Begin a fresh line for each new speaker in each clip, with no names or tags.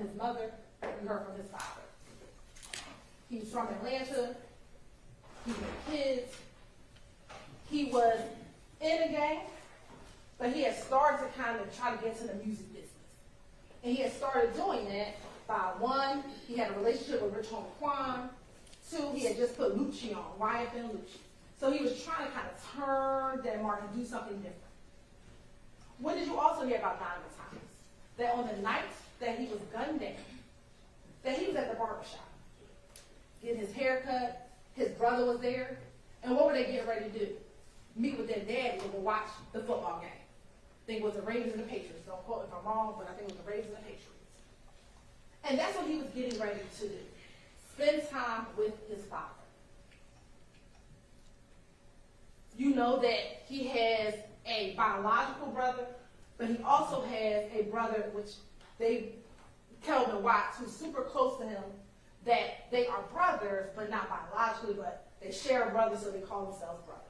from his mother, we heard from his father. He's from Atlanta. He had kids. He was in a gang, but he had started to kind of try to get into the music business. And he had started doing that by, one, he had a relationship with Rayshawn. Two, he had just put Lucci on, YFN Lucci. So he was trying to kind of turn that market and do something different. When did you also hear about Donovan Thomas? That on the night that he was gunned down, that he was at the barbershop, getting his hair cut, his brother was there, and what were they getting ready to do? Meet with their daddy and go watch the football game. I think it was the Ravens and the Patriots. Don't quote me if I'm wrong, but I think it was the Ravens and the Patriots. And that's what he was getting ready to do. Spend time with his father. You know that he has a biological brother, but he also has a brother, which Kelvin Watts, who's super close to him, that they are brothers, but not biologically, but they share a brother, so they call themselves brothers.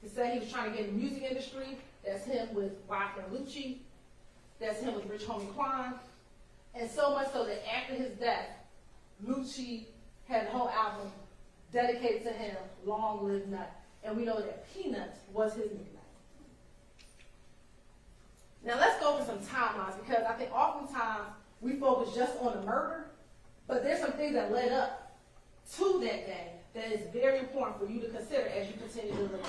He said he was trying to get in the music industry. That's him with YFN Lucci. That's him with Rich Homie Quan. And so much so that after his death, Lucci had a whole album dedicated to him, Long Live Nut. And we know that Peanuts was his nickname. Now let's go over some timelines, because I think oftentimes we focus just on the murder, but there's some things that led up to that day that is very important for you to consider as you continue to look.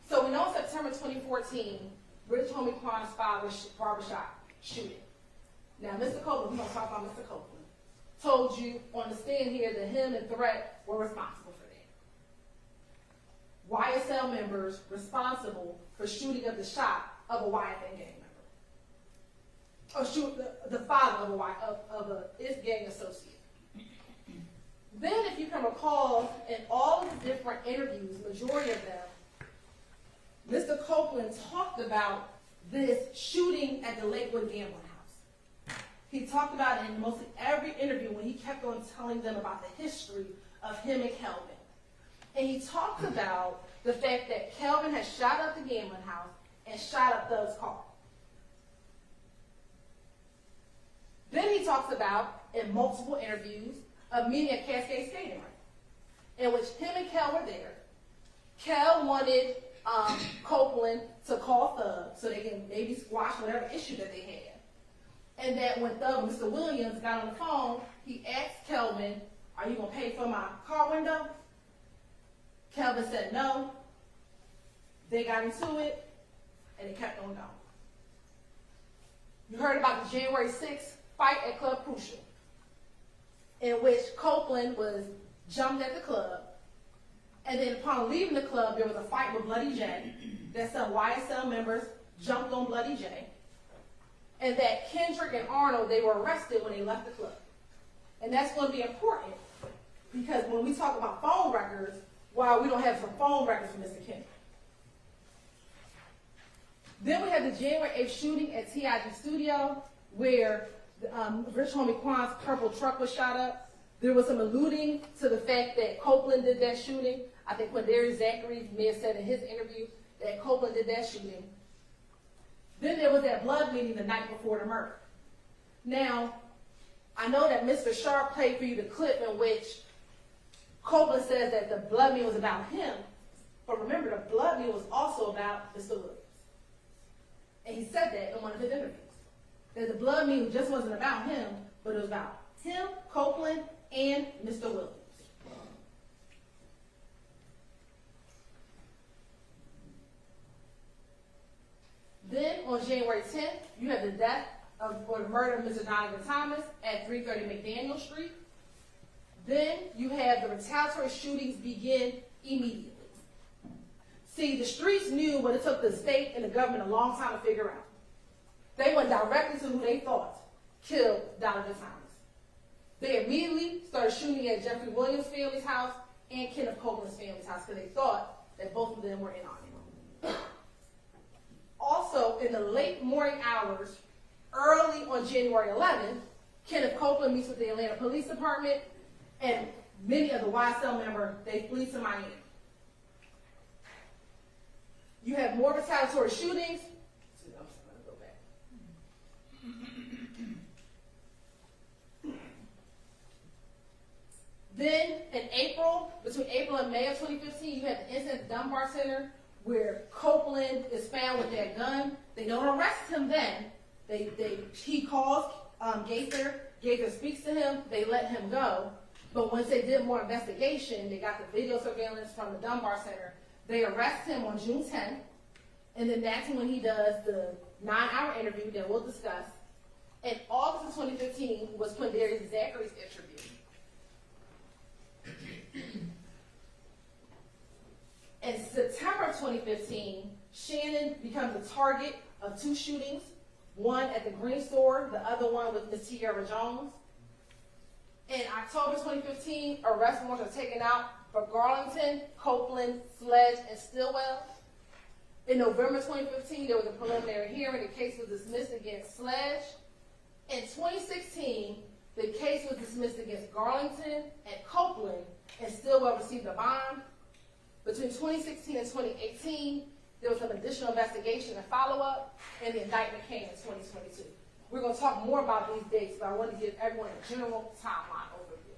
So we know in September 2014, Rich Homie Quan's father's barbershop shooting. Now, Mr. Copeland, we're going to talk about Mr. Copeland, told you on the stand here that him and Threat were responsible for that. YSL members responsible for shooting up the shop of a YFN gang member. Or shoot the father of a if gang associate. Then, if you can recall, in all of the different interviews, majority of them, Mr. Copeland talked about this shooting at the Lakewood gambling house. He talked about it in mostly every interview when he kept on telling them about the history of him and Kelvin. And he talked about the fact that Kelvin had shot up the gambling house and shot up Thug's car. Then he talks about, in multiple interviews, a meeting at Cascade Skating Rink, in which him and Kel were there. Kel wanted Copeland to call Thug so they can maybe squash whatever issue that they had. And that when Thug, Mr. Williams, got on the phone, he asked Kelvin, "Are you going to pay for my car window?" Kelvin said no. They got into it, and it kept on going. You heard about the January 6th fight at Club Crucial, in which Copeland was jumped at the club. And then upon leaving the club, there was a fight with Bloody J, that some YSL members jumped on Bloody J, and that Kendrick and Arnold, they were arrested when they left the club. And that's going to be important, because when we talk about phone records, why we don't have some phone records from Mr. Kendrick. Then we had the January 8th shooting at TIG Studio, where Rich Homie Quan's purple truck was shot up. There was some alluding to the fact that Copeland did that shooting. I think Quindarius Zachary may have said in his interview that Copeland did that shooting. Then there was that blood meeting the night before the murder. Now, I know that Mr. Sharp played for you the clip in which Copeland says that the blood meeting was about him, but remember, the blood meeting was also about Mr. Williams. And he said that in one of his interviews. That the blood meeting just wasn't about him, but it was about him, Copeland, and Mr. Williams. Then on January 10th, you have the death or the murder of Mr. Donovan Thomas at 330 McDaniel Street. Then you have the retaliatory shootings begin immediately. See, the streets knew what it took the state and the government a long time to figure out. They went directly to who they thought killed Donovan Thomas. They immediately started shooting at Jeffrey Williams' family's house and Kenneth Copeland's family's house, because they thought that both of them were in on it. Also, in the late morning hours, early on January 11th, Kenneth Copeland meets with the Atlanta Police Department, and many of the YSL members, they flee to Miami. You have more retaliatory shootings. I'm just going to go back. Then in April, between April and May of 2015, you had the incident at the Dunbar Center where Copeland is found with that gun. They don't arrest him then. He calls Gaither. Gaither speaks to him. They let him go. But once they did more investigation, they got the video surveillance from the Dunbar Center. They arrest him on June 10th. And then that's when he does the 9-hour interview that we'll discuss. In August of 2015 was Quindarius Zachary's interview. In September of 2015, Shannon becomes the target of 2 shootings, one at the Green Store, the other one with Ms. Tierra Jones. In October 2015, arrest warrants are taken out for Garlington, Copeland, Sledge, and Stillwell. In November 2015, there was a preliminary hearing. The case was dismissed against Sledge. In 2016, the case was dismissed against Garlington and Copeland, and Stillwell received a bond. Between 2016 and 2018, there was some additional investigation and follow-up, and the indictment came in 2022. We're going to talk more about these dates, but I want to give everyone a general timeline overview.